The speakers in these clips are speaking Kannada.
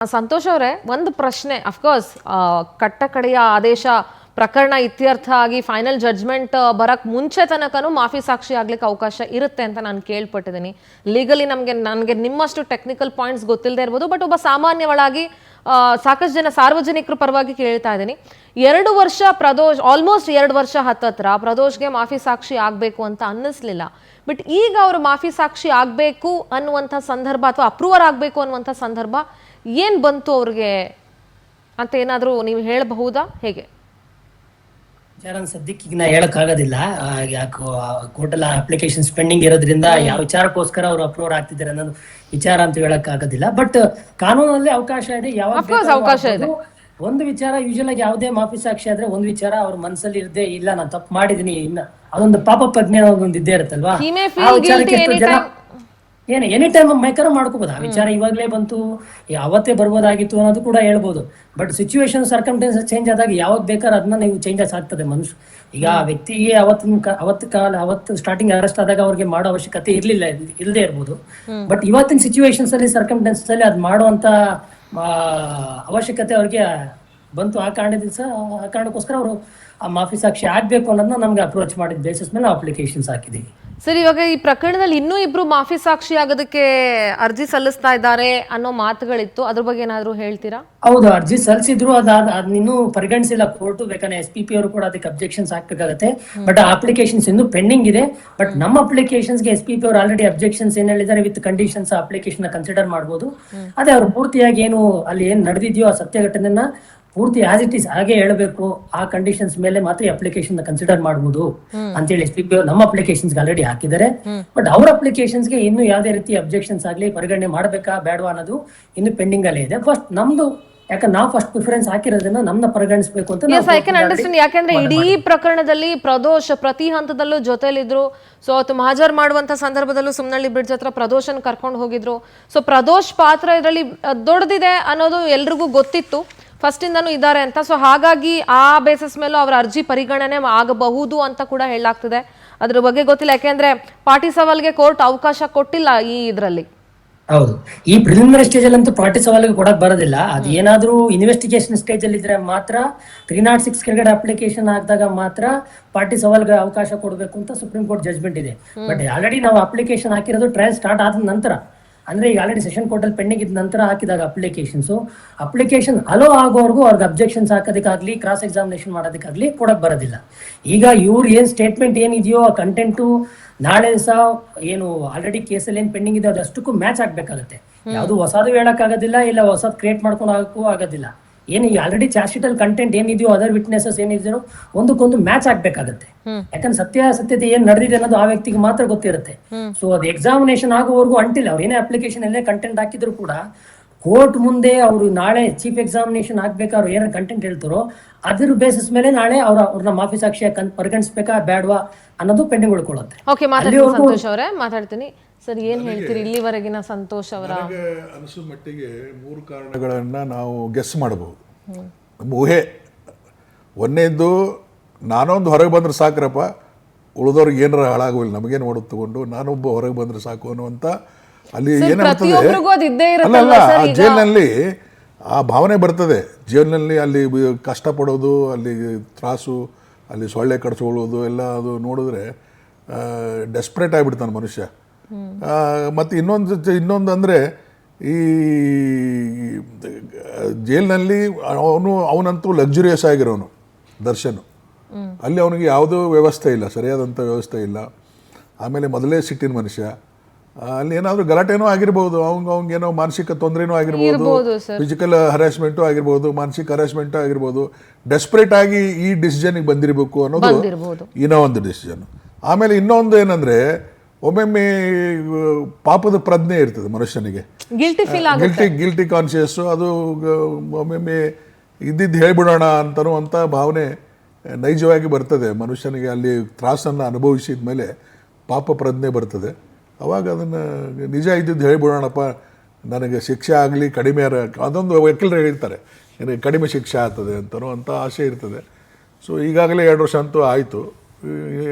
ಸಂತೋಷ್ ಅವರೇ, ಒಂದು ಪ್ರಶ್ನೆ. ಅಫ್ಕೋರ್ಸ್ ಕಟ್ಟ ಕಡೆಯ ಆದೇಶ ಪ್ರಕರಣ ಇತ್ಯರ್ಥ ಆಗಿ ಫೈನಲ್ ಜಡ್ಜ್ಮೆಂಟ್ ಬರಕ್ ಮುಂಚೆ ತನಕನೂ ಮಾಫಿ ಸಾಕ್ಷಿ ಆಗ್ಲಿಕ್ಕೆ ಅವಕಾಶ ಇರುತ್ತೆ ಅಂತ ನಾನು ಕೇಳ್ಪಟ್ಟಿದ್ದೀನಿ. ಲೀಗಲಿ ನನಗೆ ನಿಮ್ಮಷ್ಟು ಟೆಕ್ನಿಕಲ್ ಪಾಯಿಂಟ್ಸ್ ಗೊತ್ತಿಲ್ಲದೆ ಇರ್ಬೋದು, ಬಟ್ ಒಬ್ಬ ಸಾಮಾನ್ಯವಾಗಿ ಸಾಕಷ್ಟು ಜನ ಸಾರ್ವಜನಿಕರ ಪರವಾಗಿ ಕೇಳ್ತಾ ಇದ್ದೀನಿ. 2 ವರ್ಷ ಪ್ರದೋಷ್, ಆಲ್ಮೋಸ್ಟ್ 2 ವರ್ಷ ಹತ್ತತ್ರ ಪ್ರದೋಷ್ಗೆ ಮಾಫಿ ಸಾಕ್ಷಿ ಆಗಬೇಕು ಅಂತ ಅನ್ನಿಸ್ಲಿಲ್ಲ. ಬಟ್ ಈಗ ಅವರು ಮಾಫಿ ಸಾಕ್ಷಿ ಆಗಬೇಕು ಅನ್ನುವಂಥ ಸಂದರ್ಭ ಅಥವಾ ಅಪ್ರೂವರ್ ಆಗಬೇಕು ಅನ್ನುವಂಥ ಸಂದರ್ಭ ಏನು ಬಂತು ಅವ್ರಿಗೆ ಅಂತ ಏನಾದರೂ ನೀವು ಹೇಳಬಹುದಾ? ಹೇಗೆ ಸದ್ಯಕ್ಕೆ ಈಗ ನಾ ಹೇಳಕ್ಕಾಗೋದಿಲ್ಲ. ಕೋರ್ಟಲ್ಲಿ ಅಪ್ಲಿಕೇಶನ್ಸ್ ಪೆಂಡಿಂಗ್ ಇರೋದ್ರಿಂದ ಯಾವ ವಿಚಾರಕ್ಕೋಸ್ಕರ ಅವರು ಅಪ್ರೂವರ್ ಆಗ್ತಿದ್ದಾರೆ ಅನ್ನೋದು ವಿಚಾರ ಅಂತ ಹೇಳಕ್ಕಾಗೋದಿಲ್ಲ. ಬಟ್ ಕಾನೂನಲ್ಲಿ ಅವಕಾಶ ಇದೆ, ಅವಕಾಶ ಇದೆ. ಒಂದು ವಿಚಾರ, ಯೂಶಲ್ ಆಗಿ ಯಾವುದೇ ಮಾಫಿ ಸಾಕ್ಷಿ ಆದ್ರೆ ಒಂದು ವಿಚಾರ ಅವ್ರ ಮನಸ್ಸಲ್ಲಿ ಇರದೆ, ಇಲ್ಲ ನಾನು ತಪ್ಪು ಮಾಡಿದೀನಿ, ಇನ್ನ ಅದೊಂದು ಪಾಪ ಪ್ರಜ್ಞೆ ಒಂದು ಇದ್ದೇ ಇರುತ್ತಲ್ವಾ, ಆ ವಿಚಾರಕ್ಕೆ ಎನಿ ಟೈಮ್ ಮೇಕರ್ ಮಾಡ್ಕೋಬಹುದು. ಆ ವಿಚಾರ ಇವಾಗಲೇ ಬಂತು, ಅವತ್ತೇ ಬರ್ಬೋದಾಗಿತ್ತು ಅನ್ನೋದು ಕೂಡ ಹೇಳ್ಬೋದು. ಬಟ್ ಸಿಚುವೇಶನ್ ಸರ್ಕಮ್ಟೆನ್ಸಸ್ ಚೇಂಜ್ ಆದಾಗ ಯಾವಾಗ ಬೇಕಾದ್ರೆ ಅದನ್ನ ನೀವು ಚೇಂಜಸ್ ಆಗ್ತದೆ ಮನುಷ್ಯ. ಈಗ ಆ ವ್ಯಕ್ತಿಗೆ ಅವತ್ತು ಸ್ಟಾರ್ಟಿಂಗ್ ಅರೆಸ್ಟ್ ಆದಾಗ ಅವ್ರಿಗೆ ಮಾಡೋ ಅವಶ್ಯಕತೆ ಇಲ್ಲದೆ ಇರ್ಬೋದು. ಬಟ್ ಇವತ್ತಿನ ಸಿಚುವೇಶನ್ಸ್ ಅಲ್ಲಿ ಸರ್ಕಮ್ಟೆನ್ಸಸ್ ಅಲ್ಲಿ ಅದು ಮಾಡುವಂತ ಅವಶ್ಯಕತೆ ಅವ್ರಿಗೆ ಬಂತು. ಆ ಕಾರಣಕ್ಕೋಸ್ಕರ ಅವರು ಆ ಮಾಫಿ ಸಾಕ್ಷಿ ಆಗ್ಬೇಕು ಅನ್ನೋದನ್ನ ನಮ್ಗೆ ಅಪ್ರೋಚ್ ಮಾಡಿದ ಬೇಸಿಸ್ ಮೇಲೆ ನಾವು ಅಪ್ಲಿಕೇಶನ್ಸ್ ಹಾಕಿದೀವಿ. ಸರ್, ಇವಾಗ ಈ ಪ್ರಕರಣದಲ್ಲಿ ಇನ್ನೂ ಇಬ್ರು ಮಾಫಿ ಸಾಕ್ಷಿ ಆಗೋದಕ್ಕೆ ಅರ್ಜಿ ಸಲ್ಲಿಸ್ತಾ ಇದ್ದಾರೆ ಅನ್ನೋ ಮಾತುಗಳಿತ್ತು, ಅದ್ರ ಬಗ್ಗೆ ಏನಾದ್ರು ಹೇಳ್ತೀರಾ? ಹೌದು, ಅರ್ಜಿ ಸಲ್ಲಿಸಿದ್ರು, ಇನ್ನೂ ಪರಿಗಣಿಸಿಲ್ಲ ಕೋರ್ಟ್. ಬೇಕಾದ್ರೆ SPP ಅವರು ಕೂಡ ಅದಕ್ಕೆ ಅಬ್ಜೆಕ್ಷನ್ಸ್ ಹಾಕ್ಬೇಕಾಗತ್ತೆ. ಬಟ್ ಅಪ್ಲಿಕೇಶನ್ಸ್ ಇನ್ನೂ ಪೆಂಡಿಂಗ್ ಇದೆ. ಬಟ್ ನಮ್ಮ ಅಪ್ಲಿಕೇಶನ್ಸ್ಗೆ SPP ಅವರು ಆಲ್ರೆಡಿ ಅಬ್ಜೆಕ್ಷನ್ಸ್ ಏನ್ ಹೇಳಿದ್ದಾರೆ, ವಿತ್ ಕಂಡೀಷನ್ಸ್ ಅಪ್ಲಿಕೇಶನ್ ಕನ್ಸಿಡರ್ ಮಾಡಬಹುದು. ಅದೇ ಅವ್ರು ಪೂರ್ತಿಯಾಗಿ ಏನು ಅಲ್ಲಿ ಏನ್ ನಡೆದಿದೆಯೋ ಆ ಸತ್ಯ ಘಟನೆಯನ್ನ ಪೂರ್ತಿ ಆಸ್ ಇಟ್ ಈಸ್ ಹಾಗೆ ಹೇಳಬೇಕು. ಆ ಕಂಡೀಷನ್ಸ್ ಮೇಲೆ ಮಾತ್ರ ಅಪ್ಲಿಕೇಶನ್ ಕನ್ಸಿಡರ್ ಮಾಡಬಹುದು ಅಂತೇಳಿ SPP ನಮ್ಮ ಅಪ್ಲಿಕೇಶನ್ಸ್ ಆಲ್ರೆಡಿ ಹಾಕಿದ್ದಾರೆ. ಬಟ್ ಅವ್ರ ಅಪ್ಲಿಕೇಶನ್ಸ್ಗೆ ಇನ್ನು ಯಾವುದೇ ರೀತಿ ಅಬ್ಜೆಕ್ಷನ್ಸ್ ಆಗ್ಲಿ ಪರಿಗಣನೆ ಮಾಡಬೇಕಾ ಬೇಡವಾ ಅನ್ನೋದು ಇನ್ನು ಪೆಂಡಿಂಗ್ ಅಲ್ಲೇ ಇದೆ. ಫಸ್ಟ್ ನಮ್ದು, ಯಾಕಂದ್ರೆ ನಾವು ಫಸ್ಟ್ ಪ್ರಿಫರೆನ್ಸ್ ಹಾಕಿರೋದನ್ನ ನಮ್ಮನ್ನ ಪರಿಗಣಿಸಬೇಕು ಅಂತ. ಯಾಕಂದ್ರೆ ಇಡೀ ಪ್ರಕರಣದಲ್ಲಿ ಪ್ರದೋಷ್ ಪ್ರತಿ ಹಂತದಲ್ಲೂ ಜೊತೆಲಿದ್ರು. ಸೊ ಅದು ಮಹಾಜರ್ ಮಾಡುವಂತ ಸಂದರ್ಭದಲ್ಲೂ ಸುಮ್ನಳ್ಳಿ ಬ್ರಿಡ್ಜ್ ಹತ್ರ ಪ್ರದೋಷನ್ ಕರ್ಕೊಂಡು ಹೋಗಿದ್ರು. ಸೊ ಪ್ರದೋಷ್ ಪಾತ್ರ ಇದರಲ್ಲಿ ದೊಡ್ಡದಿದೆ ಅನ್ನೋದು ಎಲ್ರಿಗೂ ಗೊತ್ತಿತ್ತು, ಫಸ್ಟ್ ಇಂದನೂ ಇದ್ದಾರೆ ಅಂತ. ಸೊ ಹಾಗಾಗಿ ಆ ಬೇಸಿಸ್ ಮೇಲೂ ಅವರ ಅರ್ಜಿ ಪರಿಗಣನೆ ಆಗಬಹುದು ಅಂತ ಕೂಡ ಹೇಳಲಾಗ್ತದೆ. ಅದ್ರ ಬಗ್ಗೆ ಗೊತ್ತಿಲ್ಲ, ಯಾಕೆಂದ್ರೆ ಪಾರ್ಟಿ ಸವಾಲ್ಗೆ ಕೋರ್ಟ್ ಅವಕಾಶ ಕೊಟ್ಟಿಲ್ಲ ಈ ಇದರಲ್ಲಿ. ಹೌದು, ಈ ಪ್ರಿಲಿಮಿನರಿ ಸ್ಟೇಜ್ ಅಲ್ಲಿ ಅಂತೂ ಪಾರ್ಟಿ ಸವಾಲಿಗೆ ಕೊಡಕ್ ಬರೋದಿಲ್ಲ. ಅದು ಏನಾದ್ರೂ ಇನ್ವೆಸ್ಟಿಗೇಷನ್ ಸ್ಟೇಜ್ ಅಲ್ಲಿ ಇದ್ರೆ ಮಾತ್ರ 306 ಕೆಳಗಡೆ ಅಪ್ಲಿಕೇಶನ್ ಹಾಕಿದಾಗ ಮಾತ್ರ ಪಾರ್ಟಿ ಸವಾಲ್ಗೆ ಅವಕಾಶ ಕೊಡಬೇಕು ಅಂತ ಸುಪ್ರೀಂ ಕೋರ್ಟ್ ಜಜ್ಮೆಂಟ್ ಇದೆ. ಬಟ್ ಆಲ್ರೆಡಿ ನಾವು ಅಪ್ಲಿಕೇಶನ್ ಹಾಕಿರೋದು ಟ್ರಯಲ್ ಸ್ಟಾರ್ಟ್ ಆದ ನಂತರ, ಅಂದ್ರೆ ಈಗ ಆಲ್ರೆಡಿ ಸೆಷನ್ ಕೋರ್ಟ್ ಅಲ್ಲಿ ಪೆಂಡಿಂಗ್ ಇದ್ದ ನಂತರ ಹಾಕಿದಾಗ ಅಪ್ಲಿಕೇಶನ್ ಅಲೋ ಆಗೋವರೆಗೂ ಅವ್ರಿಗೆ ಅಬ್ಜೆಕ್ಷನ್ಸ್ ಹಾಕೋದಕ್ಕಾಗ್ಲಿ ಕ್ರಾಸ್ ಎಕ್ಸಾಮಿನೇಷನ್ ಮಾಡೋದಕ್ಕಾಗ್ಲಿ ಕೊಡಕ್ ಬರೋದಿಲ್ಲ. ಈಗ ಇವ್ರು ಏನ್ ಸ್ಟೇಟ್ಮೆಂಟ್ ಏನಿದೆಯೋ ಆ ಕಂಟೆಂಟು ನಾಳೆ ದಿವಸ ಏನು ಆಲ್ರೆಡಿ ಕೇಸಲ್ಲಿ ಏನ್ ಪೆಂಡಿಂಗ್ ಇದೆ ಅದಷ್ಟಕ್ಕೂ ಮ್ಯಾಚ್ ಆಗ್ಬೇಕಾಗತ್ತೆ. ಯಾವ್ದು ಹೊಸದು ಹೇಳಕ್ ಆಗೋದಿಲ್ಲ, ಇಲ್ಲ ಹೊಸದ್ ಕ್ರಿಯೇಟ್ ಮಾಡ್ಕೊಂಡು ಹಾಕಕ್ಕೂ ಆಗೋದಿಲ್ಲ. ಏನು ಈ ಆಲ್ರೆಡಿ ಚಾರ್ಜ್ ಶೀಟ್ ಅಲ್ಲಿ ಕಂಟೆಂಟ್ ಏನಿದೆಯೋ, ಅದರ್ ವಿಟ್ನೆಸಸ್ ಏನಿದೆಯೋ ಒಂದಕ್ಕೊಂದು ಮ್ಯಾಚ್ ಆಗ್ಬೇಕಾಗತ್ತೆ. ಯಾಕಂದ್ರೆ ಸತ್ಯತೆ ಏನ್ ನಡೆದಿದೆ ಅನ್ನೋದು ಆ ವ್ಯಕ್ತಿಗೆ ಮಾತ್ರ ಗೊತ್ತಿರುತ್ತೆ. ಸೊ ಅದು ಎಕ್ಸಾಮಿನೇಷನ್ ಆಗೋವರೆಗೂ ಅಂಟಿಲ್ಲ. ಅವ್ರು ಏನೇ ಅಪ್ಲಿಕೇಶನ್ ಎಲ್ಲೇ ಕಂಟೆಂಟ್ ಹಾಕಿದ್ರು ಕೂಡ ಕೋರ್ಟ್ ಮುಂದೆ ಅವರು ನಾಳೆ ಚೀಫ್ ಎಕ್ಸಾಮಿನೇಷನ್ ಆಗ್ಬೇಕಾದ್ರು ಏನಾರ ಕಂಟೆಂಟ್ ಹೇಳ್ತಾರೋ ಅದ್ರ ಬೇಸಿಸ್ ಮೇಲೆ ನಾಳೆ ಅವ್ರನ್ನ ಮಾಫಿ ಸಾಕ್ಷಿಯಾಗಿ ಪರಿಗಣಿಸ್ಬೇಕಾ ಬೇಡವಾ ಅನ್ನೋದು ಪೆಂಡಿಂಗ್ ಉಳ್ಕೊಳ್ಳುತ್ತೆ. ಸಂತೋಷ್ ಅವರೇ ಮಾತಾಡ್ತೀನಿ. ಸರ್, ಏನ್ ಹೇಳ್ತೀರಿ ಇಲ್ಲಿವರೆಗಿನ ಸಂತೋಷ್ ಅವರ ಅನಿಸೋ ಮಟ್ಟಿಗೆ 3 ಕಾರಣಗಳನ್ನ ನಾವು ಗೆಸ್ ಮಾಡಬಹುದು. ಊಹೆ ಒಂದೇದ್ದು, ನಾನೊಂದು ಹೊರಗೆ ಬಂದ್ರೆ ಸಾಕ್ರಪ್ಪ, ಉಳಿದವ್ರಿಗೆ ಏನಾರ ಹಾಳಾಗೋಲ್ಲ, ನಮಗೇನು ಮಾಡೋದು ತಗೊಂಡು ನಾನೊಬ್ಬ ಹೊರಗೆ ಬಂದ್ರೆ ಸಾಕು ಅನ್ನುವಂಥ ಅಲ್ಲಿ ಏನಾಗ್ತದೆ. ಅಲ್ಲಲ್ಲ, ಆ ಜೈಲಿನಲ್ಲಿ ಆ ಭಾವನೆ ಬರ್ತದೆ. ಜೈಲಿನಲ್ಲಿ ಅಲ್ಲಿ ಕಷ್ಟಪಡೋದು, ಅಲ್ಲಿ ತ್ರಾಸು, ಅಲ್ಲಿ ಸೊಳ್ಳೆ ಕಡಿಸ್ಕೊಳ್ಳೋದು ಎಲ್ಲ ಅದು ನೋಡಿದ್ರೆ ಡೆಸ್ಪ್ರೇಟ್ ಆಗಿಬಿಡ್ತಾನೆ ಮನುಷ್ಯ. ಮತ್ತು ಇನ್ನೊಂದು ಅಂದರೆ ಈ ಜೈಲಿನಲ್ಲಿ ಅವನಂತೂ ಲಕ್ಸುರಿಯಸ್ ಆಗಿರೋನು ದರ್ಶನ್. ಅಲ್ಲಿ ಅವನಿಗೆ ಯಾವುದೂ ವ್ಯವಸ್ಥೆ ಇಲ್ಲ, ಸರಿಯಾದಂಥ ವ್ಯವಸ್ಥೆ ಇಲ್ಲ. ಆಮೇಲೆ ಮೊದಲೇ ಸಿಟ್ಟಿನ ಮನುಷ್ಯ. ಅಲ್ಲಿ ಏನಾದರೂ ಗಲಾಟೆನೂ ಆಗಿರ್ಬೋದು, ಅವಂಗೇನೋ ಮಾನಸಿಕ ತೊಂದರೆನೂ ಆಗಿರ್ಬೋದು, ಫಿಸಿಕಲ್ ಹರಾಸ್ಮೆಂಟು ಆಗಿರ್ಬೋದು, ಮಾನಸಿಕ ಹರಾಸ್ಮೆಂಟು ಆಗಿರ್ಬೋದು. ಡೆಸ್ಪ್ರೇಟ್ ಆಗಿ ಈ ಡಿಸಿಷನ್ಗೆ ಬಂದಿರಬೇಕು ಅನ್ನೋದು ಇನ್ನೂ ಒಂದು ಡಿಸಿಷನ್. ಆಮೇಲೆ ಇನ್ನೊಂದು ಏನಂದರೆ, ಒಮ್ಮೊಮ್ಮೆ ಪಾಪದ ಪ್ರಜ್ಞೆ ಇರ್ತದೆ ಮನುಷ್ಯನಿಗೆ, ಗಿಲ್ಟಿ ಕಾನ್ಷಿಯಸ್ಸು. ಅದು ಒಮ್ಮೊಮ್ಮೆ ಇದ್ದಿದ್ದು ಹೇಳ್ಬಿಡೋಣ ಅಂತನ್ನುವಂಥ ಭಾವನೆ ನೈಜವಾಗಿ ಬರ್ತದೆ ಮನುಷ್ಯನಿಗೆ. ಅಲ್ಲಿ ತ್ರಾಸನ್ನು ಅನುಭವಿಸಿದ ಮೇಲೆ ಪಾಪ ಪ್ರಜ್ಞೆ ಬರ್ತದೆ. ಅವಾಗ ಅದನ್ನು ನಿಜ ಇದ್ದಿದ್ದು ಹೇಳ್ಬಿಡೋಣಪ್ಪ, ನನಗೆ ಶಿಕ್ಷೆ ಆಗಲಿ ಕಡಿಮೆ, ಅದೊಂದು ವಕೀಲರು ಹೇಳ್ತಾರೆ ನನಗೆ ಕಡಿಮೆ ಶಿಕ್ಷೆ ಆಗ್ತದೆ ಅಂತನೋ ಆಸೆ ಇರ್ತದೆ. ಸೊ ಈಗಾಗಲೇ 2 ವರ್ಷ ಅಂತೂ ಆಯಿತು,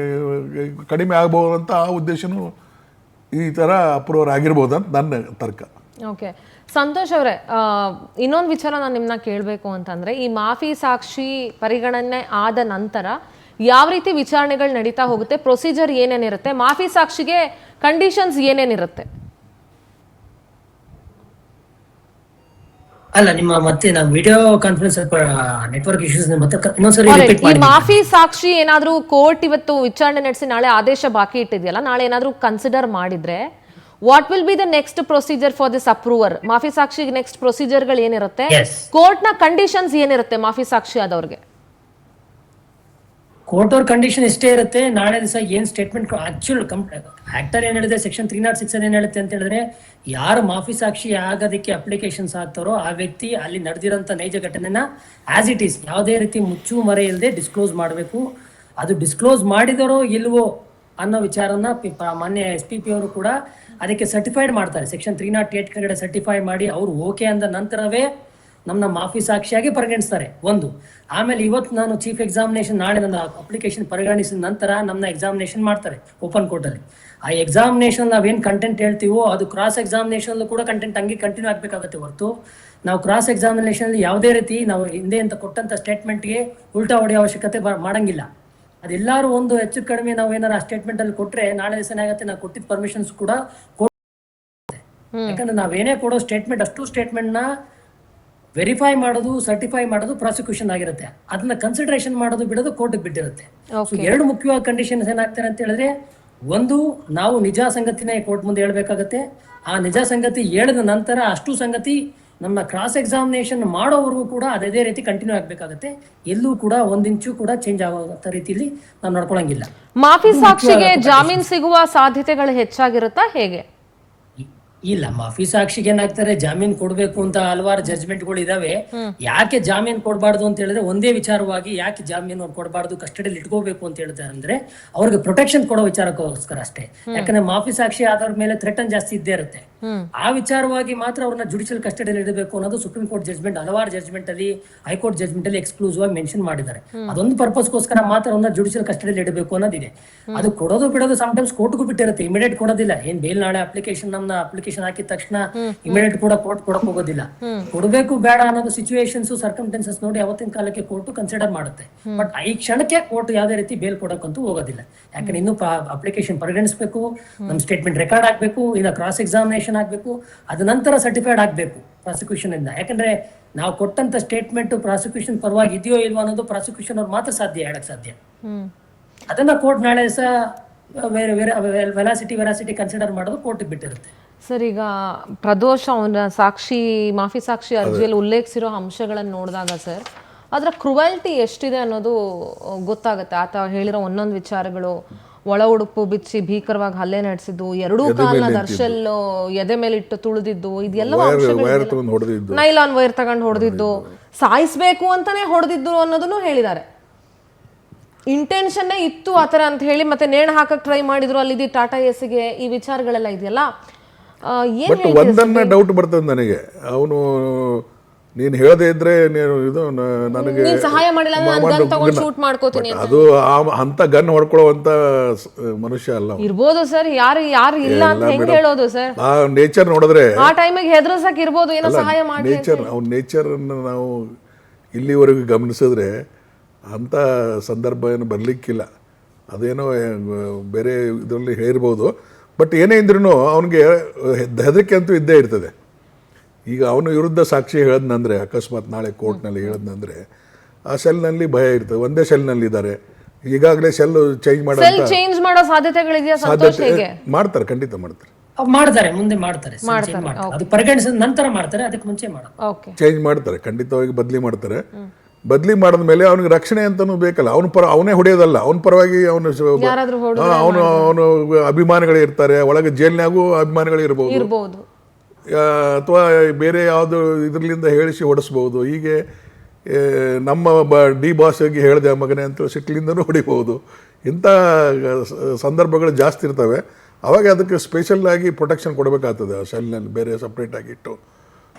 ಕಡಿಮೆ ಆಗ್ಬೋದಂತ ಆ ಉದ್ದೇಶನೂ ಈ ಥರ ಅಪ್ರೂವರ್ ಆಗಿರ್ಬೋದಂತ ನನ್ನ ತರ್ಕ. ಓಕೆ ಸಂತೋಷ್ ಅವರೇ, ಇನ್ನೊಂದು ವಿಚಾರ ನಾನು ನಿಮ್ಮನ್ನ ಕೇಳಬೇಕು ಅಂತಂದ್ರೆ, ಈ ಮಾಫಿ ಸಾಕ್ಷಿ ಪರಿಗಣನೆ ಆದ ನಂತರ ಯಾವ ರೀತಿ ವಿಚಾರಣೆಗಳು ನಡೀತಾ ಹೋಗುತ್ತೆ, ಪ್ರೊಸೀಜರ್ ಏನೇನಿರುತ್ತೆ, ಮಾಫಿ ಸಾಕ್ಷಿಗೆ ಕಂಡೀಷನ್ಸ್ ಏನೇನಿರುತ್ತೆ? ಅಲ್ಲ, ನಿಮ್ಮ ಮತ್ತೆ ನಾವು ವಿಡಿಯೋ ಕಾನ್ಫರೆನ್ಸ್ ನೆಟ್ವರ್ಕ್ ಇಶ್ಯೂಸ್ ಮತ್ತೆ ಇನ್ನೊಂದ್ಸರಿ ರಿಪೀಟ್ ಈ ಮಾಡಿ. ಮಾಫಿ ಸಾಕ್ಷಿ ಏನಾದ್ರೂ ಕೋರ್ಟ್ ಇವತ್ತು ವಿಚಾರಣೆ ನಡೆಸಿ ನಾಳೆ ಆದೇಶ ಬಾಕಿ ಇಟ್ಟಿದೆಯಲ್ಲ, ನಾಳೆ ಏನಾದ್ರೂ ಕನ್ಸಿಡರ್ ಮಾಡಿದ್ರೆ what will be the next procedure for this approver? ಮಾಫಿ ಸಾಕ್ಷಿಗೆ ನೆಕ್ಸ್ಟ್ ಪ್ರೊಸೀಜರ್ಗಳು ಏನಿರುತ್ತೆ, ಕೋರ್ಟ್ ನ ಕಂಡೀಷನ್ಸ್ ಏನಿರುತ್ತೆ ಮಾಫಿ ಸಾಕ್ಷಿ ಆದವ್ರಿಗೆ? ಕೋರ್ಟ್ ಅವ್ರ ಕಂಡೀಷನ್ ಇಷ್ಟೇ ಇರುತ್ತೆ. ನಾಳೆ ದಿವಸ ಏನ್ ಸ್ಟೇಟ್ಮೆಂಟ್ ಆಕ್ಚುಲ್ ಆಕ್ಟರ್ ಏನ್ ಹೇಳಿದ್ರೆ ಸೆಕ್ಷನ್ 306 ಏನ್ ಹೇಳುತ್ತೆ ಅಂತ ಹೇಳಿದ್ರೆ, ಯಾರು ಮಾಫಿ ಸಾಕ್ಷಿ ಆಗೋದಕ್ಕೆ ಅಪ್ಲಿಕೇಶನ್ಸ್ ಹಾಕ್ತಾರೋ ಆ ವ್ಯಕ್ತಿ ಅಲ್ಲಿ ನಡೆದಿರೋಂಥ ನೈಜ ಘಟನೆನ ಆಸ್ ಇಟ್ ಈಸ್ ಯಾವುದೇ ರೀತಿ ಮುಚ್ಚು ಮರೆ ಇಲ್ಲದೆ ಡಿಸ್ಕ್ಲೋಸ್ ಮಾಡಬೇಕು. ಅದು ಡಿಸ್ಕ್ಲೋಸ್ ಮಾಡಿದರೋ ಇಲ್ವೋ ಅನ್ನೋ ವಿಚಾರನ ಮಾನ್ಯ SPP ಅವರು ಕೂಡ ಅದಕ್ಕೆ ಸರ್ಟಿಫೈಡ್ ಮಾಡ್ತಾರೆ. ಸೆಕ್ಷನ್ 308 ಕೆಳಗಡೆ ಸರ್ಟಿಫೈ ಮಾಡಿ ಅವ್ರು ಓಕೆ ಅಂದ ನಂತರವೇ ನಮ್ಮನ್ನ ಮಾಫಿ ಸಾಕ್ಷಿಯಾಗಿ ಪರಿಗಣಿಸ್ತಾರೆ ಒಂದು. ಆಮೇಲೆ ಇವತ್ತು ನಾನು ಚೀಫ್ ಎಕ್ಸಾಮಿನೇಷನ್ ನಾಳೆ ನನ್ನ ಅಪ್ಲಿಕೇಶನ್ ಪರಿಗಣಿಸಿದ ನಂತರ ನಮ್ಮನ್ನ ಎಕ್ಸಾಮಿನೇಷನ್ ಮಾಡ್ತಾರೆ ಓಪನ್ ಕೋರ್ಟಲ್ಲಿ. ಆ ಎಕ್ಸಾಮಿನೇಷನ್ ನಾವೇನು ಕಂಟೆಂಟ್ ಹೇಳ್ತೀವೋ ಅದು ಕ್ರಾಸ್ ಎಕ್ಸಾಮಿನೇಷನ್ ಕೂಡ ಕಂಟೆಂಟ್ ಹಂಗೆ ಕಂಟಿನ್ಯೂ ಆಗಬೇಕಾಗುತ್ತೆ ಹೊರತು ನಾವು ಕ್ರಾಸ್ ಎಕ್ಸಾಮಿನೇಷನ್ ಯಾವುದೇ ರೀತಿ ನಾವು ಹಿಂದೆ ಅಂತ ಕೊಟ್ಟಂತ ಸ್ಟೇಟ್ಮೆಂಟ್ಗೆ ಉಲ್ಟಾ ಹೊಡೆಯೋ ಅವಶ್ಯಕತೆ ಮಾಡಂಗಿಲ್ಲ. ಅದೆಲ್ಲರೂ ಒಂದು ಹೆಚ್ಚು ಕಡಿಮೆ ನಾವು ಏನಾರು ಆ ಸ್ಟೇಟ್ಮೆಂಟ್ ಅಲ್ಲಿ ಕೊಟ್ರೆ ನಾಳೆ ದಿವಸ ಏನಾಗುತ್ತೆ, ನಾವು ಕೊಟ್ಟಿದ್ದ ಪರ್ಮಿಷನ್ಸ್ ಕೂಡ ಯಾಕಂದ್ರೆ ನಾವೇನೇ ಕೊಡೋ ಸ್ಟೇಟ್ಮೆಂಟ್ ಅಷ್ಟು ಸ್ಟೇಟ್ಮೆಂಟ್ ನ ವೆರಿಫೈ ಮಾಡೋದು ಸರ್ಟಿಫೈ ಮಾಡೋದು ಪ್ರಾಸಿಕ್ಯೂಷನ್ ಆಗಿರುತ್ತೆ. ಅದನ್ನ ಕನ್ಸಿಡರೇಷನ್ ಮಾಡೋದು ಬಿಡೋದು ಕೋರ್ಟ್ಗೆ ಬಿಟ್ಟಿರುತ್ತೆ. ಎರಡು ಮುಖ್ಯವಾದ ಕಂಡೀಷನ್ಸ್ ಏನಾಗ್ತಾರೆ ಅಂತ ಹೇಳಿದ್ರೆ, ಒಂದು ನಾವು ನಿಜ ಸಂಗತಿನ ಕೋರ್ಟ್ ಮುಂದೆ ಹೇಳ್ಬೇಕಾಗತ್ತೆ. ಆ ನಿಜ ಸಂಗತಿ ಹೇಳಿದ ನಂತರ ಅಷ್ಟು ಸಂಗತಿ ನಮ್ಮ ಕ್ರಾಸ್ ಎಕ್ಸಾಮಿನೇಷನ್ ಮಾಡೋವರೆಗೂ ಕೂಡ ಅದೇ ರೀತಿ ಕಂಟಿನ್ಯೂ ಆಗ್ಬೇಕಾಗತ್ತೆ. ಎಲ್ಲೂ ಕೂಡ ಒಂದಿಂಚು ಕೂಡ ಚೇಂಜ್ ಆಗೋ ರೀತಿಯಲ್ಲಿ ನಾವು ನಡ್ಕೊಳಂಗಿಲ್ಲ. ಮಾಫಿ ಸಾಕ್ಷಿಗೆ ಜಾಮೀನ್ ಸಿಗುವ ಸಾಧ್ಯತೆಗಳು ಹೆಚ್ಚಾಗಿರುತ್ತಾ ಹೇಗೆ? ಇಲ್ಲ, ಮಾಫಿ ಸಾಕ್ಷಿಗೆ ಏನಾಗ್ತಾರೆ, ಜಾಮೀನ್ ಕೊಡ್ಬೇಕು ಅಂತ ಹಲವಾರು ಜಡ್ಜ್ಮೆಂಟ್ಗಳು ಇದಾವೆ. ಯಾಕೆ ಜಾಮೀನ್ ಕೊಡಬಾರ್ದು ಅಂತ ಹೇಳಿದ್ರೆ ಒಂದೇ ವಿಚಾರವಾಗಿ ಯಾಕೆ ಜಾಮೀನು ಕೊಡಬಾರ್ದು, ಕಸ್ಟಡಿಯಲ್ಲಿ ಇಟ್ಕೋಬೇಕು ಅಂತ ಹೇಳ್ತಾರೆ ಅಂದ್ರೆ ಅವ್ರಿಗೆ ಪ್ರೊಟೆಕ್ಷನ್ ಕೊಡೋ ವಿಚಾರಕ್ಕೋಸ್ಕರ ಅಷ್ಟೇ. ಯಾಕಂದ್ರೆ ಮಾಫಿ ಸಾಕ್ಷಿ ಆದವ್ರ ಮೇಲೆ ಥ್ರೆಟನ್ ಜಾಸ್ತಿ ಇದ್ದೇ ಇರುತ್ತೆ. ಆ ವಿಚಾರವಾಗಿ ಮಾತ್ರ ಅವ್ರನ್ನ ಜುಡಿಷಿಯಲ್ ಕಸ್ಟಡಿಯಲ್ಲಿ ಇಡಬೇಕು ಅನ್ನೋದು ಸುಪ್ರೀಂ ಕೋರ್ಟ್ ಜಡ್ಜ್ಮೆಂಟ್ ಹಲವಾರು ಜಡ್ಜ್ಮೆಂಟ್ ಅಲ್ಲಿ ಹೈಕೋರ್ಟ್ ಜಡ್ಜ್ಮೆಂಟ್ ಅಲ್ಲಿ ಎಕ್ಸ್ಕ್ಲೂಸಿವ್ ಆಗಿ ಮೆನ್ಷನ್ ಮಾಡಿದ್ದಾರೆ. ಅದೊಂದು ಪರ್ಪಸ್ಗೋಸ್ಕರ ಮಾತ್ರ ಅವ್ರನ್ನ ಜುಡಿಷಿಯಲ್ ಕಸ್ಟಡಿಯಲ್ಲಿ ಇಡಬೇಕು ಅನ್ನೋದಿದೆ. ಅದು ಕೊಡೋದು ಬಿಡೋದು ಸಮ್ಟೈಮ್ಸ್ ಕೋರ್ಟ್ಗೂ ಬಿಟ್ಟಿರುತ್ತೆ, ಇಮಿಡಿಯೇಟ್ ಕೊಡೋದಿಲ್ಲ. ಏನ್ ಬೇಲ್ ನಾಳೆ ಅಪ್ಲಿಕೇಶನ್ ನಮ್ಮ ಅಪ್ಲಿಕೇಶನ್ ಹಾಕಿದ ತಕ್ಷಣ ಇಮಿಡಿಯೇಟ್ ಕೂಡ ಕೋರ್ಟ್ ಕೊಡಕ್ ಹೋಗೋದಿಲ್ಲ. ಕೊಡಬೇಕು ಬೇಡ ಅನ್ನೋದು ಸಿಚುವೇಶನ್ಸ್ ಸರ್ಕಮ್ಟೆನ್ಸಸ್ ನೋಡಿ ಅವತ್ತಿನ ಕಾಲಕ್ಕೆ ಕೋರ್ಟ್ ಕನ್ಸಿಡರ್ ಮಾಡುತ್ತೆ. ಬಟ್ ಈ ಕ್ಷಣಕ್ಕೆ ಕೋರ್ಟ್ ಯಾವುದೇ ರೀತಿ ಬೇಲ್ ಕೊಡಕ್ಕಂತೂ ಹೋಗೋದಿಲ್ಲ. ಯಾಕಂದ್ರೆ ಇನ್ನು ಅಪ್ಲಿಕೇಶನ್ ಪರಿಗಣಿಸಬೇಕು, ನಮ್ಮ ಸ್ಟೇಟ್ಮೆಂಟ್ ರೆಕಾರ್ಡ್ ಆಗ್ಬೇಕು, ಇನ್ನು ಕ್ರಾಸ್ ಎಕ್ಸಾಮಿನೇಷನ್ ಆಗ್ಬೇಕು, ಅದ ನಂತರ ಸರ್ಟಿಫೈಡ್ ಆಗ್ಬೇಕು ಪ್ರಾಸಿಕ್ಯೂಷನ್ ಇಂದ. ಯಾಕಂದ್ರೆ ನಾವು ಕೊಟ್ಟಂತ ಸ್ಟೇಟ್ಮೆಂಟ್ ಪ್ರಾಸಿಕ್ಯೂಷನ್ ಪರವಾಗಿ ಇದೆಯೋ ಇಲ್ವೋ ಅನ್ನೋದು ಪ್ರಾಸಿಕ್ಯೂಷನ್ ಅವ್ರು ಮಾತ್ರ ಸಾಧ್ಯ ಹೇಳಕ್ ಸಾಧ್ಯ. ಅದನ್ನ ಕೋರ್ಟ್ ನಾಳೆ ದಿವಸ ವೆರಾಸಿಟಿ ಕನ್ಸಿಡರ್ ಮಾಡೋದು ಕೋರ್ಟ್ ಬಿಟ್ಟಿರುತ್ತೆ. ಸರ್, ಈಗ ಪ್ರದೋಷ್ ಅವನ ಮಾಫಿ ಸಾಕ್ಷಿ ಅರ್ಜಿಯಲ್ಲಿ ಉಲ್ಲೇಖಿಸಿರೋ ಅಂಶಗಳನ್ನು ನೋಡಿದಾಗ ಸರ್, ಅದರ ಕ್ರುವಲ್ಟಿ ಎಷ್ಟಿದೆ ಅನ್ನೋದು ಗೊತ್ತಾಗುತ್ತೆ. ಆತ ಹೇಳಿರೋ ಒಂದೊಂದು ವಿಚಾರಗಳು, ಒಳ ಉಡುಪು ಬಿಚ್ಚಿ ಭೀಕರವಾಗಿ ಹಲ್ಲೆ ನಡೆಸಿದ್ದು, ಎರಡೂ ಕಾಲನ ದರ್ಶಲ್ ಎದೆ ಮೇಲಿಟ್ಟು ತುಳಿದಿದ್ದು, ಇದೆಲ್ಲ ನೈಲಾನ್ ವೈರ್ ತಗೊಂಡು ಹೊಡೆದಿದ್ದು, ಸಾಯಿಸ್ಬೇಕು ಅಂತಾನೆ ಹೊಡೆದಿದ್ದು ಅನ್ನೋದನ್ನು ಹೇಳಿದ್ದಾರೆ. ಇಂಟೆನ್ಷನ್ನೇ ಇತ್ತು ಆತರ ಅಂತ ಹೇಳಿ ಮತ್ತೆ ನೇಣು ಹಾಕಕ್ ಟ್ರೈ ಮಾಡಿದ್ರು ಅಲ್ಲಿ ಟಾಟಾ ಎಸ್ಗೆ. ಈ ವಿಚಾರಗಳೆಲ್ಲ ಇದೆಯಲ್ಲ, ಬಟ್ ಒಂದನ್ನ ಡೌಟ್ ಬರ್ತದೆ ನನಗೆ. ಅವನು ನೀನು ಹೇಳದೇ ಇದ್ರೆ ನೀನು ಇದು ನನಗೆ ಸಹಾಯ ಮಾಡಿಲ್ಲ, ಅದು ಅಂತ ಗನ್ ಹೊಡ್ಕೊಳ್ಳುವಂತ ಮನುಷ್ಯ ಅಲ್ಲ ಇರ್ಬೋದು ಸರ್. ಯಾರು ಇಲ್ಲ ಅಂತ ಹೆಂಗ್ ಹೇಳೋದು ಸರ್? ಆ ನೇಚರ್ ನೋಡಿದ್ರೆ ಆ ಟೈಮಿಗೆ ಹೆದರ್ಸಕ್ ಇರ್ಬೋದು, ಏನೋ ಸಹಾಯ ಮಾಡಿ. ಅವ್ನ ನೇಚರ್ ಅನ್ನು ನಾವು ಇಲ್ಲಿವರೆಗೂ ಗಮನಿಸಿದ್ರೆ ಅಂಥ ಸಂದರ್ಭ ಏನು ಬರಲಿಕ್ಕಿಲ್ಲ. ಅದೇನೋ ಬೇರೆ ಇದರಲ್ಲಿ ಹೇಳಿರ್ಬೋದು. ಬಟ್ ಏನೇ ಇದ್ರೂ ಅವನಿಗೆ ಹೆದರಿಕೆ ಅಂತೂ ಇದ್ದೇ ಇರ್ತದೆ. ಈಗ ಅವನು ವಿರುದ್ಧ ಸಾಕ್ಷಿ ಹೇಳದ್ನಂದ್ರೆ, ಅಕಸ್ಮಾತ್ ನಾಳೆ ಕೋರ್ಟ್ನಲ್ಲಿ ಹೇಳದ್ನಂದ್ರೆ ಆ ಸೆಲ್ನಲ್ಲಿ ಭಯ ಇರ್ತದೆ. ಒಂದೇ ಸೆಲ್ನಲ್ಲಿ ಇದ್ದಾರೆ, ಈಗಾಗಲೇ ಸೆಲ್ ಚೇಂಜ್ ಮಾಡೋ ಸಾಧ್ಯತೆಗಳಿದೆಯಾ? ಮಾಡ್ತಾರೆ, ಖಂಡಿತ ಮಾಡ್ತಾರೆ, ಮುಂದೆ ಮಾಡ್ತಾರೆ. ಅದು ಪರಿಗಣಿಸಿದ ನಂತರ ಮಾಡ್ತಾರೆ, ಅದಕ್ಕೆ ಮುಂಚೆ ಮಾಡಲ್ಲ. ಚೇಂಜ್ ಮಾಡ್ತಾರೆ, ಖಂಡಿತವಾಗಿ ಬದಲಿ ಮಾಡ್ತಾರೆ. ಬದಲಿ ಮಾಡಿದ ಮೇಲೆ ಅವನಿಗೆ ರಕ್ಷಣೆ ಅಂತನೂ ಬೇಕಲ್ಲ. ಅವನೇ ಹೊಡೆಯೋದಲ್ಲ, ಅವನ ಪರವಾಗಿ ಅವನು ಅಭಿಮಾನಿಗಳು ಇರ್ತಾರೆ, ಒಳಗೆ ಜೈಲ್ನಾಗೂ ಅಭಿಮಾನಿಗಳು ಇರ್ಬೋದು, ಅಥವಾ ಬೇರೆ ಯಾವುದು ಇದರಿಂದ ಹೇಳಿಸಿ ಹೊಡೆಸ್ಬೋದು. ಹೀಗೆ ನಮ್ಮ ಡಿ ಬಾಸ್ಗೆ ಹೇಳಿದೆ ಮಗನೇ ಅಂತ ಸಿಟ್ಲಿಂದನೂ ಹೊಡಿಬೋದು. ಇಂಥ ಸಂದರ್ಭಗಳು ಜಾಸ್ತಿ ಇರ್ತವೆ. ಅವಾಗ ಅದಕ್ಕೆ ಸ್ಪೆಷಲ್ ಆಗಿ ಪ್ರೊಟೆಕ್ಷನ್ ಕೊಡಬೇಕಾಗ್ತದೆ. ಆ ಸೆಲ್ನಲ್ಲಿ ಬೇರೆ ಸಪ್ರೇಟಾಗಿ ಇಟ್ಟು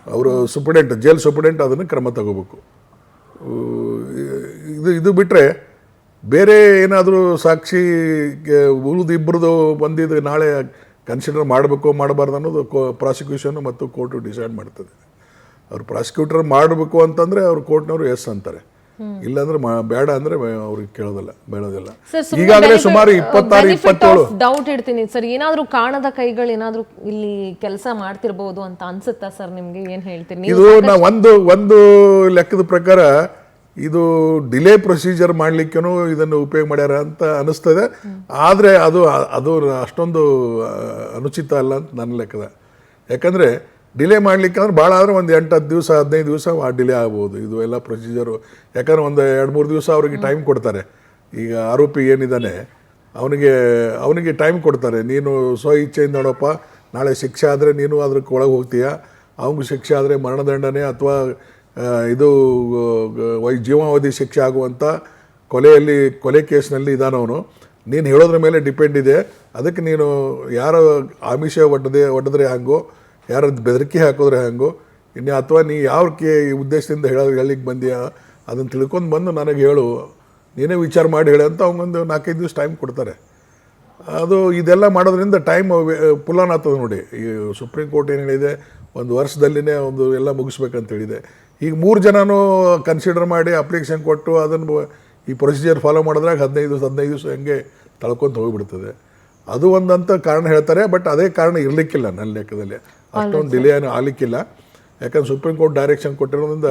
ಅವರು ಜೈಲ್ ಸೂಪರ್ಡೆಂಟ್ ಅದನ್ನು ಕ್ರಮ ತಗೋಬೇಕು. ಇದು ಬಿಟ್ಟರೆ ಬೇರೆ ಏನಾದರೂ ಸಾಕ್ಷಿ ಉಳಿದು ಇಬ್ಬರದು ಬಂದಿದ್ದು ನಾಳೆ ಕನ್ಸಿಡರ್ ಮಾಡಬೇಕು ಮಾಡಬಾರ್ದು ಅನ್ನೋದು ಪ್ರಾಸಿಕ್ಯೂಷನ್ ಮತ್ತು ಕೋರ್ಟು ಡಿಸೈಡ್ ಮಾಡ್ತದೆ. ಅವ್ರು ಪ್ರಾಸಿಕ್ಯೂಟರ್ ಮಾಡಬೇಕು ಅಂತಂದರೆ ಅವ್ರು ಕೋರ್ಟ್ನವರು ಎಸ್ ಅಂತಾರೆ, ಇಲ್ಲಾಂದ್ರೆ ಬೇಡ ಅಂದರೆ ಅವ್ರಿಗೆ ಕೇಳೋದಿಲ್ಲ, ಬೇಡೋದಿಲ್ಲ. ಈಗಾಗಲೇ ಸುಮಾರು 26-27 ಡೌಟ್ ಇಡ್ತೀನಿ ಸರ್, ಏನಾದರೂ ಕಾಣದ ಕೈಗಳು ಏನಾದರೂ ಇಲ್ಲಿ ಕೆಲಸ ಮಾಡ್ತಿರ್ಬೋದು ಅಂತ ಅನ್ಸುತ್ತಾ ಸರ್ ನಿಮ್ಗೆ? ಏನ್ ಹೇಳ್ತೀರಿ ನೀವು? ಇದು ಒಂದು ಲೆಕ್ಕದ ಪ್ರಕಾರ ಇದು ಡಿಲೇ ಪ್ರೊಸೀಜರ್ ಮಾಡ್ಲಿಕ್ಕೇನೋ ಇದನ್ನು ಉಪಯೋಗ ಮಾಡ್ಯಾರ ಅಂತ ಅನಿಸ್ತದೆ. ಆದರೆ ಅದು ಅಷ್ಟೊಂದು ಅನುಚಿತ ಅಲ್ಲ ಅಂತ ನನ್ನ ಲೆಕ್ಕದ. ಯಾಕಂದರೆ ಡಿಲೇ ಮಾಡ್ಲಿಕ್ಕೆ ಅಂದ್ರೆ ಭಾಳ ಆದರೆ ಒಂದು 8-10 ದಿವಸ 15 ದಿವಸ ಡಿಲೇ ಆಗ್ಬೋದು ಇದು ಎಲ್ಲ ಪ್ರೊಸೀಜರು. ಯಾಕಂದ್ರೆ ಒಂದು 2-3 ದಿವಸ ಅವ್ರಿಗೆ ಟೈಮ್ ಕೊಡ್ತಾರೆ. ಈಗ ಆರೋಪಿ ಏನಿದ್ದಾನೆ ಅವನಿಗೆ ಟೈಮ್ ಕೊಡ್ತಾರೆ. ನೀನು ಸ್ವ ಇಚ್ಛೆಯಿಂದ ನೋಡಪ್ಪ, ನಾಳೆ ಶಿಕ್ಷೆ ಆದರೆ ನೀನು ಅದಕ್ಕೆ ಒಳಗೆ ಹೋಗ್ತೀಯ, ಅವನಿಗೆ ಶಿಕ್ಷೆ ಆದರೆ ಮರಣದಂಡನೆ ಅಥವಾ ಇದು ಜೀವಾವಧಿ ಶಿಕ್ಷೆ ಆಗುವಂಥ ಕೊಲೆ ಕೇಸ್ನಲ್ಲಿ ಇದ್ದಾನವನು. ನೀನು ಹೇಳೋದ್ರ ಮೇಲೆ ಡಿಪೆಂಡ್ ಇದೆ. ಅದಕ್ಕೆ ನೀನು ಯಾರು ಆಮಿಷ ಒಡ್ಡಿದ್ರೆ ಹಂಗೋ, ಯಾರು ಬೆದರಿಕೆ ಹಾಕಿದ್ರೆ ಹಂಗೋ, ಇನ್ನು ಅಥವಾ ನೀ ಯಾವ ಉದ್ದೇಶದಿಂದ ಹೇಳಿಕ್ಕೆ ಬಂದೀಯ ಅದನ್ನು ತಿಳ್ಕೊಂಡು ಬಂದು ನನಗೆ ಹೇಳು, ನೀನೇ ವಿಚಾರ ಮಾಡಿ ಹೇಳಿ ಅಂತ ಅವನೊಂದು 4-5 ದಿವಸ ಟೈಮ್ ಕೊಡ್ತಾರೆ. ಇದೆಲ್ಲ ಮಾಡೋದ್ರಿಂದ ಟೈಮ್ ಪುಲಾನ್ ಆಗ್ತದೆ ನೋಡಿ. ಈ ಸುಪ್ರೀಂ ಕೋರ್ಟ್ ಏನು ಹೇಳಿದೆ, 1 ವರ್ಷದಲ್ಲಿನೇ ಎಲ್ಲ ಮುಗಿಸ್ಬೇಕಂತ ಹೇಳಿದೆ. ಈಗ 3 ಜನನೂ ಕನ್ಸಿಡರ್ ಮಾಡಿ ಅಪ್ಲಿಕೇಶನ್ ಕೊಟ್ಟು ಅದನ್ನು ಈ ಪ್ರೊಸೀಜರ್ ಫಾಲೋ ಮಾಡಿದ್ರಾಗ 15 ದಿವಸ ಹಂಗೆ ತಳ್ಕೊಂತ ಹೋಗಿಬಿಡ್ತದೆ. ಅದು ಒಂದಂತ ಕಾರಣ ಹೇಳ್ತಾರೆ. ಬಟ್ ಅದೇ ಕಾರಣ ಇರಲಿಕ್ಕಿಲ್ಲ ನನ್ನ ಲೆಕ್ಕದಲ್ಲಿ, ಅಷ್ಟೊಂದು ಡಿಲೇ ಏನು ಆಗಲಿಕ್ಕಿಲ್ಲ. ಯಾಕಂದ್ರೆ ಸುಪ್ರೀಂ ಕೋರ್ಟ್ ಡೈರೆಕ್ಷನ್ ಕೊಟ್ಟಿರೋದ್ರಿಂದ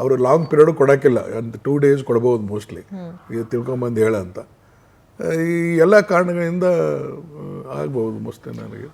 ಅವರು ಲಾಂಗ್ ಪೀರಿಯಡ್ ಕೊಡೋಕ್ಕಿಲ್ಲ, ಒಂದು 2 ಡೇಸ್ ಕೊಡ್ಬೋದು ಮೋಸ್ಟ್ಲಿ, ಇದು ತಿಳ್ಕೊಂಬಂದು ಹೇಳ ಅಂತ. ಈ ಎಲ್ಲ ಕಾರಣಗಳಿಂದ ಆಗ್ಬೋದು ಮೋಸ್ಟ್ಲಿ ನನಗೆ.